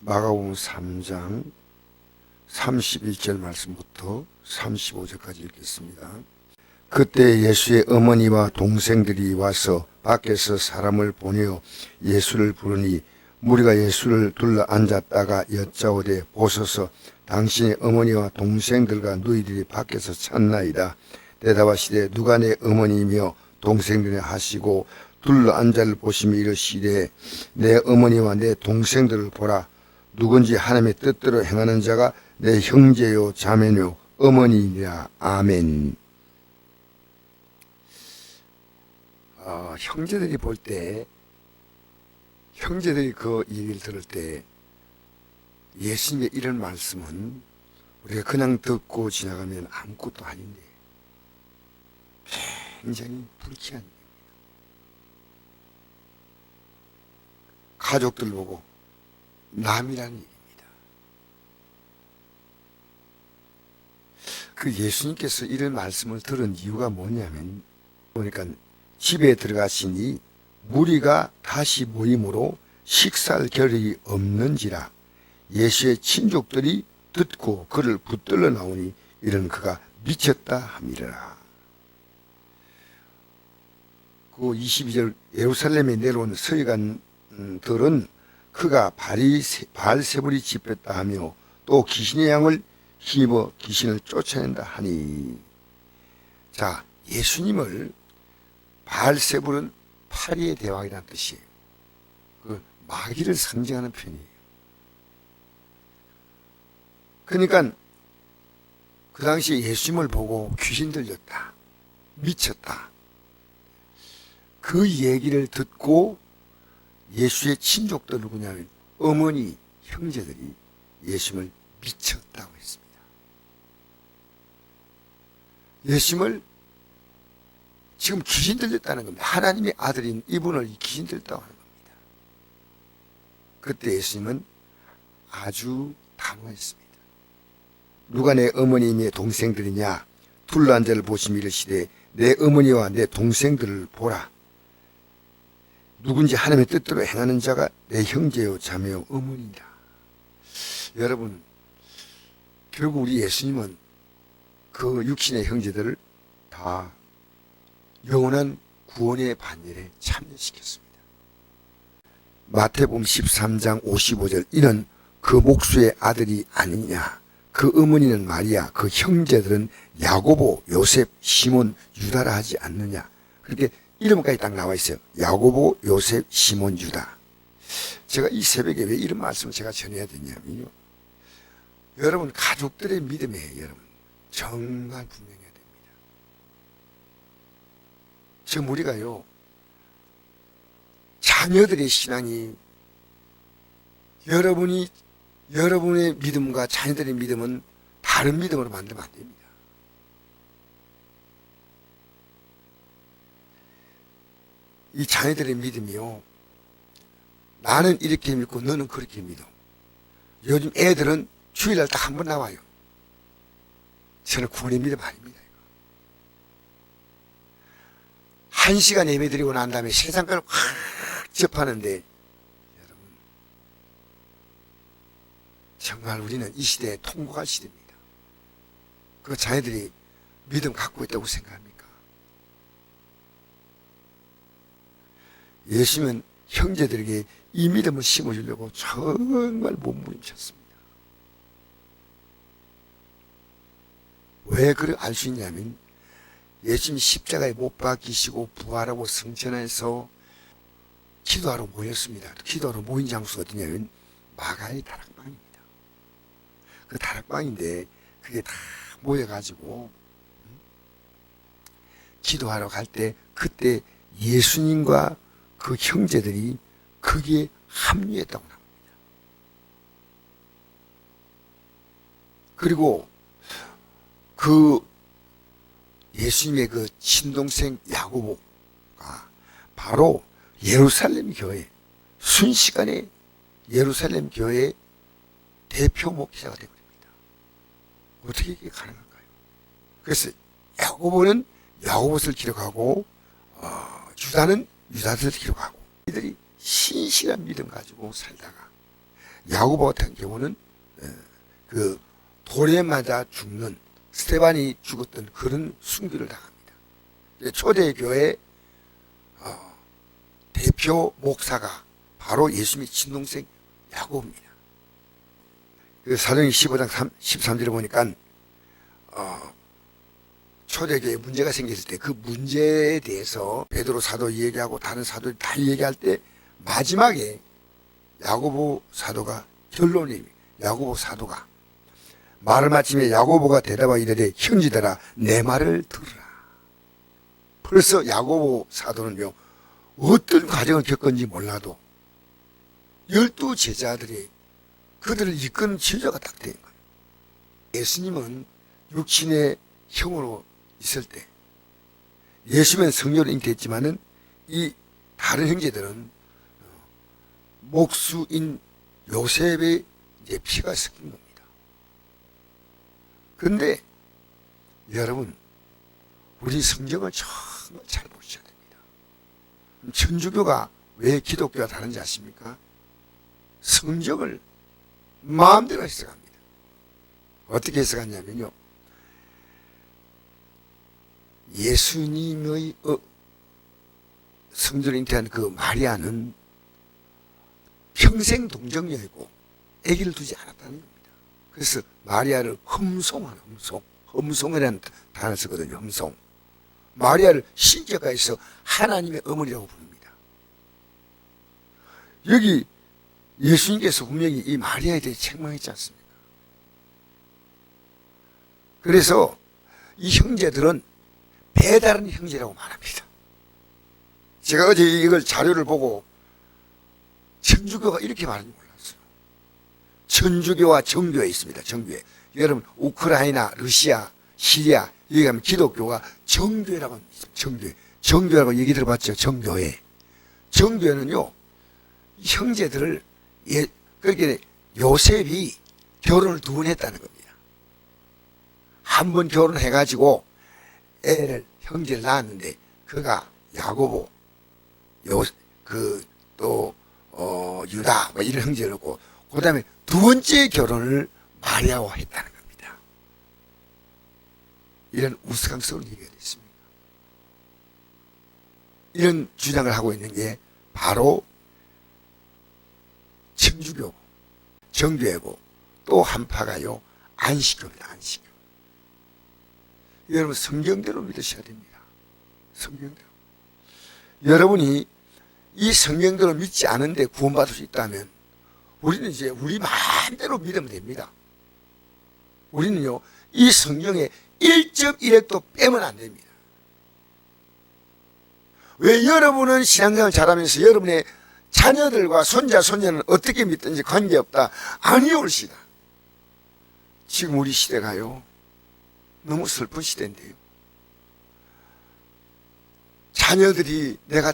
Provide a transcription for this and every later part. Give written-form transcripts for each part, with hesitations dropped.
마가복음 3장 31절 말씀부터 35절까지 읽겠습니다. 그때 예수의 어머니와 동생들이 와서 밖에서 사람을 보내어 예수를 부르니 무리가 예수를 둘러 앉았다가 여짜오되 보소서 당신의 어머니와 동생들과 너희들이 밖에서 찾나이다. 대답하시되 누가 내 어머니이며 동생들이냐 하시고 둘러 앉아를 보시며 이르시되 내 어머니와 내 동생들을 보라. 누군지 하나님의 뜻대로 행하는 자가 내 형제요 자매요 어머니이라. 아멘. 형제들이 볼 때, 형제들이 그 얘기를 들을 때 예수님의 이런 말씀은 우리가 그냥 듣고 지나가면 아무것도 아닌데 굉장히 불쾌한 일입니다. 가족들 보고 남이라는 일입니다. 그 예수님께서 이런 말씀을 들은 이유가 뭐냐면 보니까 집에 들어가시니 무리가 다시 모임으로 식사할 겨를이 없는지라 예수의 친족들이 듣고 그를 붙들러 나오니 이런 그가 미쳤다 함이라. 그 22절 예루살렘에 내려온 서기관들은 그가 바알세불이 집혔다 하며 또 귀신의 양을 힘입어 귀신을 쫓아낸다 하니. 자, 예수님을 바알세불은 파리의 대왕이라는 뜻이에요. 그 마귀를 상징하는 표현이에요. 그러니까 그 당시에 예수님을 보고 귀신 들렸다, 미쳤다, 그 얘기를 듣고 예수의 친족들 누구냐면 어머니, 형제들이 예수님을 미쳤다고 했습니다. 예수님을 지금 귀신 들렸다는 겁니다. 하나님의 아들인 이분을 귀신 들렸다고 하는 겁니다. 그때 예수님은 아주 당황했습니다. 누가 내 어머니며 동생들이냐? 둘러앉아 보시며 이르시되 내 어머니와 내 동생들을 보라. 누군지 하나님의 뜻대로 행하는 자가 내 형제요 자매요 어머니라. 여러분, 결국 우리 예수님은 그 육신의 형제들을 다 영원한 구원의 반열에 참여시켰습니다. 마태복음 13장 55절 이는 그 목수의 아들이 아니냐. 그 어머니는 마리아, 그 형제들은 야고보, 요셉, 시몬, 유다라 하지 않느냐. 그렇게 이름까지 딱 나와 있어요. 야고보, 요셉, 시몬, 유다. 제가 이 새벽에 왜 이런 말씀을 제가 전해야 되냐면요, 여러분 가족들의 믿음에 여러분 정말 분명해야 됩니다. 지금 우리가요, 자녀들의 신앙이 여러분의 믿음과 자녀들의 믿음은 다른 믿음으로 만들면 안 됩니다. 이 자녀들의 믿음이요, 나는 이렇게 믿고 너는 그렇게 믿어. 요즘 애들은 주일날 딱 한 번 나와요. 저는 구원의 믿음 아닙니다. 1시간 예배 드리고 난 다음에 세상을 확 접하는데, 여러분, 정말 우리는 이 시대에 통곡할 시대입니다. 그 자녀들이 믿음 갖고 있다고 생각합니까? 예수님은 형제들에게 이 믿음을 심어주려고 정말 몸부림쳤습니다. 왜 그걸 알 수 있냐면 예수님 십자가에 못 박히시고 부활하고 승천해서 기도하러 모였습니다. 기도하러 모인 장소가 어디냐면 마가의 다락방입니다. 그 다락방인데 그게 다 모여가지고 기도하러 갈 때 그때 예수님과 그 형제들이 거기에 합류했다고 합니다. 그리고 그 예수님의 그 친동생 야고보가 바로 예루살렘 교회, 순식간에 예루살렘 교회의 대표 목회자가 되어버립니다. 어떻게 이게 가능할까요? 그래서 야고보는 야고보를 기록하고 유다는 유다를 기록하고 이들이 신실한 믿음 가지고 살다가 야고보 같은 경우는 그 돌에 맞아 죽는 스테반이 죽었던 그런 순교를 당합니다. 초대교회 대표 목사가 바로 예수님의 친동생 야고보입니다. 그 사도행전 15장 13절에 보니까 초대교회에 문제가 생겼을 때 그 문제에 대해서 베드로 사도 얘기하고 다른 사도들이 다 얘기할 때 마지막에 야고보 사도가 결론이 야고보 사도가 말을 마치며 야고보가 대답하여 이르되 형제들아 내 말을 들으라. 벌써 야고보 사도는요 어떤 과정을 겪은지 몰라도 12 제자들이 그들을 이끄는 지도자가 딱 된 거예요. 예수님은 육신의 형으로 있을 때 예수님은 성령으로 잉태했지만은 이 다른 형제들은 목수인 요셉의 이제 피가 섞인 겁니다. 그런데 여러분 우리 성경을 정말 잘 보셔야 됩니다. 천주교가 왜 기독교와 다른지 아십니까? 성경을 마음대로 해석합니다. 어떻게 해석하냐면요. 예수님의 성전을 잉태한 그 마리아는 평생 동정녀이고 아기를 두지 않았다는 겁니다. 그래서 마리아를 흠송하는 흠송이라는 단어를 쓰거든요. 흠송. 마리아를 신격화해서 하나님의 어머니라고 부릅니다. 여기 예수님께서 분명히 이 마리아에 대해 책망했지 않습니까? 그래서 이 형제들은 배다른 형제라고 말합니다. 제가 어제 이걸 자료를 보고 천주교가 이렇게 말하는지 몰랐어요. 천주교와 정교회 있습니다. 정교회. 여러분 우크라이나, 러시아, 시리아 여기 가면 기독교가 정교회라고 합니다. 정교회. 정교회라고 얘기 들어봤죠. 정교회. 정교회는요 형제들을 그렇게 요셉이 결혼을 2번 했다는 겁니다. 한 번 결혼해가지고 애를 형제를 낳았는데 그가 야고보 유다 뭐 이런 형제를 낳고 그 다음에 2번째 결혼을 마리아와 했다는 겁니다. 이런 우스꽝스러운 얘기가 있습니다. 이런 주장을 하고 있는 게 바로 천주교, 정교회고 또 한파가요 안식교입니다. 안식교. 여러분 성경대로 믿으셔야 됩니다. 성경대로. 여러분이 이 성경대로 믿지 않은데 구원받을 수 있다면 우리는 이제 우리 마음대로 믿으면 됩니다. 우리는요 이 성경에 1.1핵도 빼면 안 됩니다. 왜 여러분은 신앙생활 잘하면서 여러분의 자녀들과 손자 손녀는 어떻게 믿든지 관계없다 아니올시다. 지금 우리 시대가요 너무 슬픈 시대인데요. 자녀들이 내가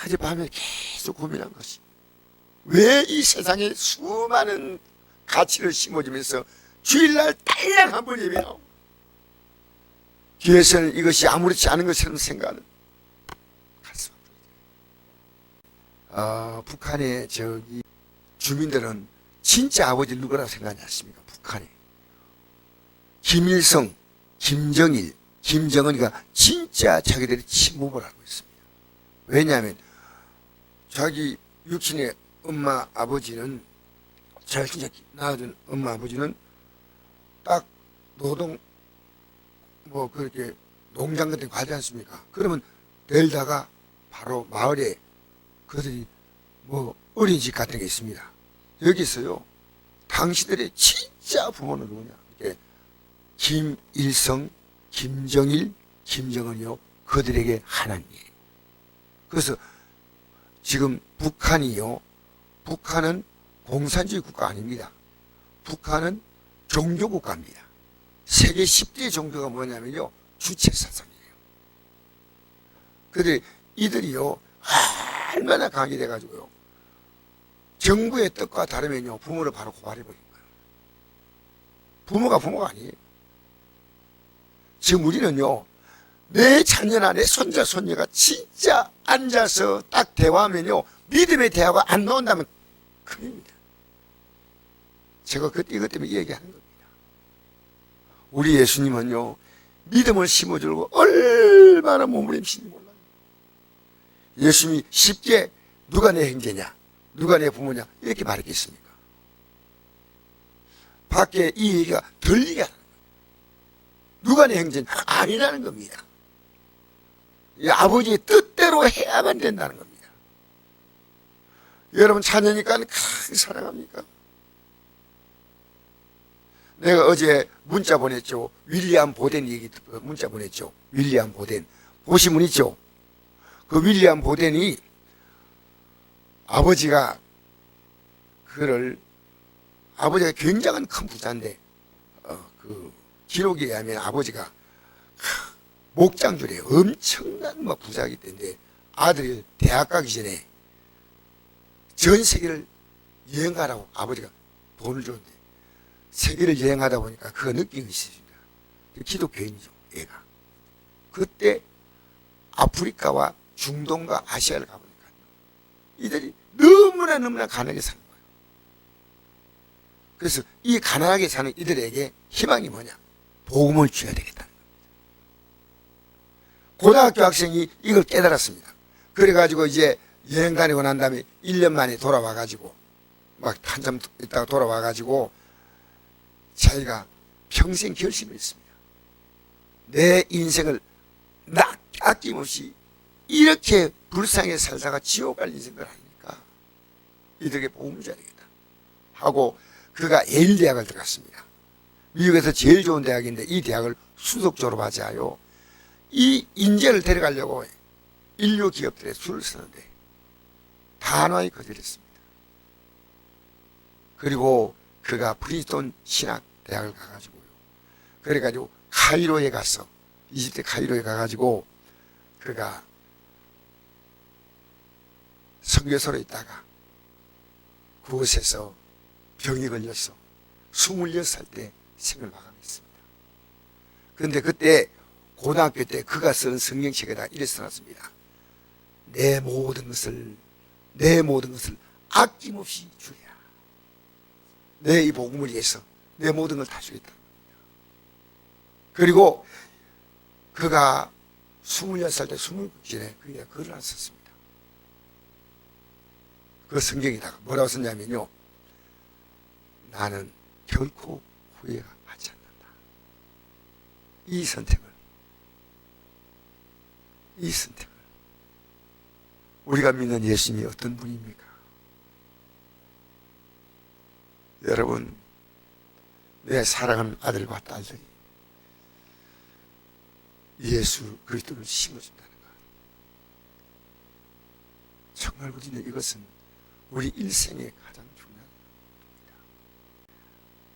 어젯밤에 계속 고민한 것이 왜 이 세상에 수많은 가치를 심어주면서 주일날 딸랑 한 번 예배하고 교회에서는 이것이 아무렇지 않은 것처럼 생각하는 가슴 아픕니다. 북한의 저기 주민들은 진짜 아버지 누구라고 생각하지 않습니까? 북한에 김일성, 김정일, 김정은이가 진짜 자기들이 침묵을 하고 있습니다. 왜냐하면 자기 육신의 엄마 아버지는 잘 진짜 낳아준 엄마 아버지는 딱 노동 뭐 그렇게 농장 같은 거 가지 않습니까? 그러면 내일다가 바로 마을에 그들이 뭐 어린이집 같은 게 있습니다. 여기서요 당신들의 진짜 부모는 누구냐? 이렇게 김일성, 김정일, 김정은이요 그들에게 하나님이에요. 그래서 지금 북한이요 북한은 공산주의 국가 아닙니다. 북한은 종교국가입니다. 세계 10대 종교가 뭐냐면요 주체사상이에요. 그런데 이들이요 얼마나 강의돼가지고요 정부의 뜻과 다르면요 부모를 바로 고발해버린 거예요. 부모가 아니에요. 지금 우리는요 내 자녀나 내 손자 손녀가 진짜 앉아서 딱 대화하면요 믿음의 대화가 안 나온다면 큰일입니다. 제가 그때 이것 때문에 얘기하는 겁니다. 우리 예수님은요, 믿음을 심어주고 얼마나 몸부림치는지 몰라요. 예수님이 쉽게 누가 내 형제냐, 누가 내 부모냐 이렇게 말했겠습니까? 밖에 이 얘기가 들리게 하는 거예요. 누가 내 형제냐 아니라는 겁니다. 이 아버지의 뜻대로 해야만 된다는 겁니다. 여러분 자녀니까 그렇게 사랑합니까? 내가 어제 문자 보냈죠. 윌리엄 보덴 얘기 문자 보냈죠. 윌리엄 보덴 보시면 있죠. 그 윌리엄 보덴이 아버지가 굉장한 큰 부자인데 그 기록에 의하면 아버지가 목장주래요. 엄청난 부자이기 때문에 아들이 대학 가기 전에 전 세계를 여행하라고 아버지가 돈을 줬는데 세계를 여행하다 보니까 그거 느낀 것이 있습니다. 기독교인이죠, 얘가. 그때 아프리카와 중동과 아시아를 가보니까 이들이 너무나 가난하게 사는 거예요. 그래서 이 가난하게 사는 이들에게 희망이 뭐냐? 복음을 줘야 되겠다는 겁니다. 고등학교 학생이 이걸 깨달았습니다. 그래가지고 이제 여행 다니고 난 다음에 1년 만에 돌아와가지고 막 한참 있다가 돌아와가지고 자기가 평생 결심을 했습니다. 내 인생을 아낌없이 이렇게 불쌍하게 살다가 지옥 갈 인생을 하니까 이들에게 복음을 줘야 되겠다 하고 그가 예일 대학을 들어갔습니다. 미국에서 제일 좋은 대학인데 이 대학을 수석 졸업하지 하여 이 인재를 데려가려고 인류 기업들에 줄을 서는데 단호하게 거절했습니다. 그리고 그가 프린스턴 신학 대학을 가가지고요. 그래가지고 카이로에 가서 이집트 카이로에 가가지고 그가 선교소로 있다가 그곳에서 병이 걸려서 26살 때 생을 마감했습니다. 그런데 그때 고등학교 때 그가 쓴 성경책에다 이래 써놨습니다. 내 모든 것을 아낌없이 주랴. 내 이 복음을 위해서 내 모든 걸 다 주겠다. 그리고 그가 26살 때 29살에 그게 글을 안 썼습니다. 그 성경에다가 뭐라고 썼냐면요. 나는 결코 후회하지 않는다. 이 선택을 우리가 믿는 예수님이 어떤 분입니까? 여러분, 내 사랑하는 아들과 딸들이 예수 그리스도를 심어준다는 것. 정말 우리는 이것은 우리 일생의 가장 중요한 것입니다.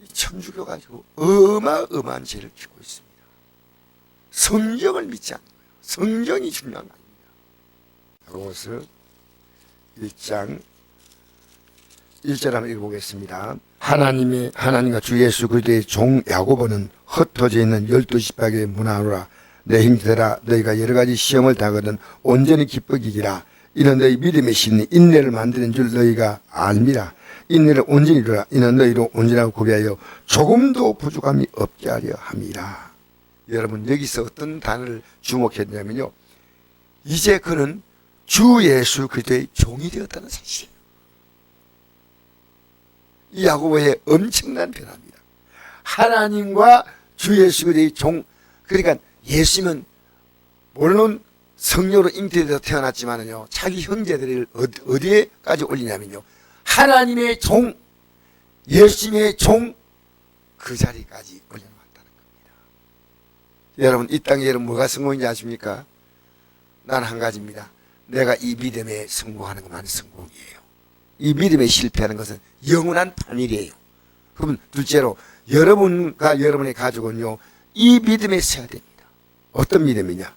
이 천주교가 가지고 어마어마한 죄를 지고 있습니다. 성경을 믿지 않는 거예요. 성경이 중요한 거 아닙니다. 로마서 1장 1절 한번 읽어보겠습니다. 하나님과 주 예수 그리스도의 종 야고보는 흩어져 있는 12지파교의 문하노라. 내 형제들아, 너희가 여러 가지 시험을 당하거든 온전히 기쁘기라. 이는 너희 믿음의 심리 인내를 만드는 줄 너희가 알미라. 인내를 온전히 이루라. 이는 너희로 온전하고 구비하여 조금도 부족함이 없게 하려 함이라. 여러분, 여기서 어떤 단어를 주목했냐면요, 이제 그는 주 예수 그리스도의 종이 되었다는 사실이에요. 이 야고보의 엄청난 변화입니다. 하나님과 주 예수 그리스도의 종, 그러니까 예수님은 물론 성녀로 잉태되어 태어났지만은요, 자기 형제들을 어디에까지 올리냐면요, 하나님의 종, 예수님의 종, 그 자리까지 올려놨다는 겁니다. 여러분, 이 땅에 여러분 뭐가 성공인지 아십니까? 난 한 가지입니다. 내가 이 믿음에 성공하는 것만 성공이에요. 이 믿음에 실패하는 것은 영원한 판일이에요. 그러면 둘째로 여러분과 여러분의 가족은요, 이 믿음에 서야 됩니다. 어떤 믿음이냐?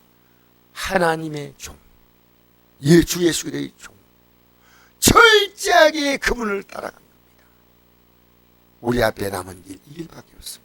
하나님의 종, 주 예수 그리스도의 종, 철저하게 그분을 따라간 겁니다. 우리 앞에 남은 길 이 길밖에 없습니다.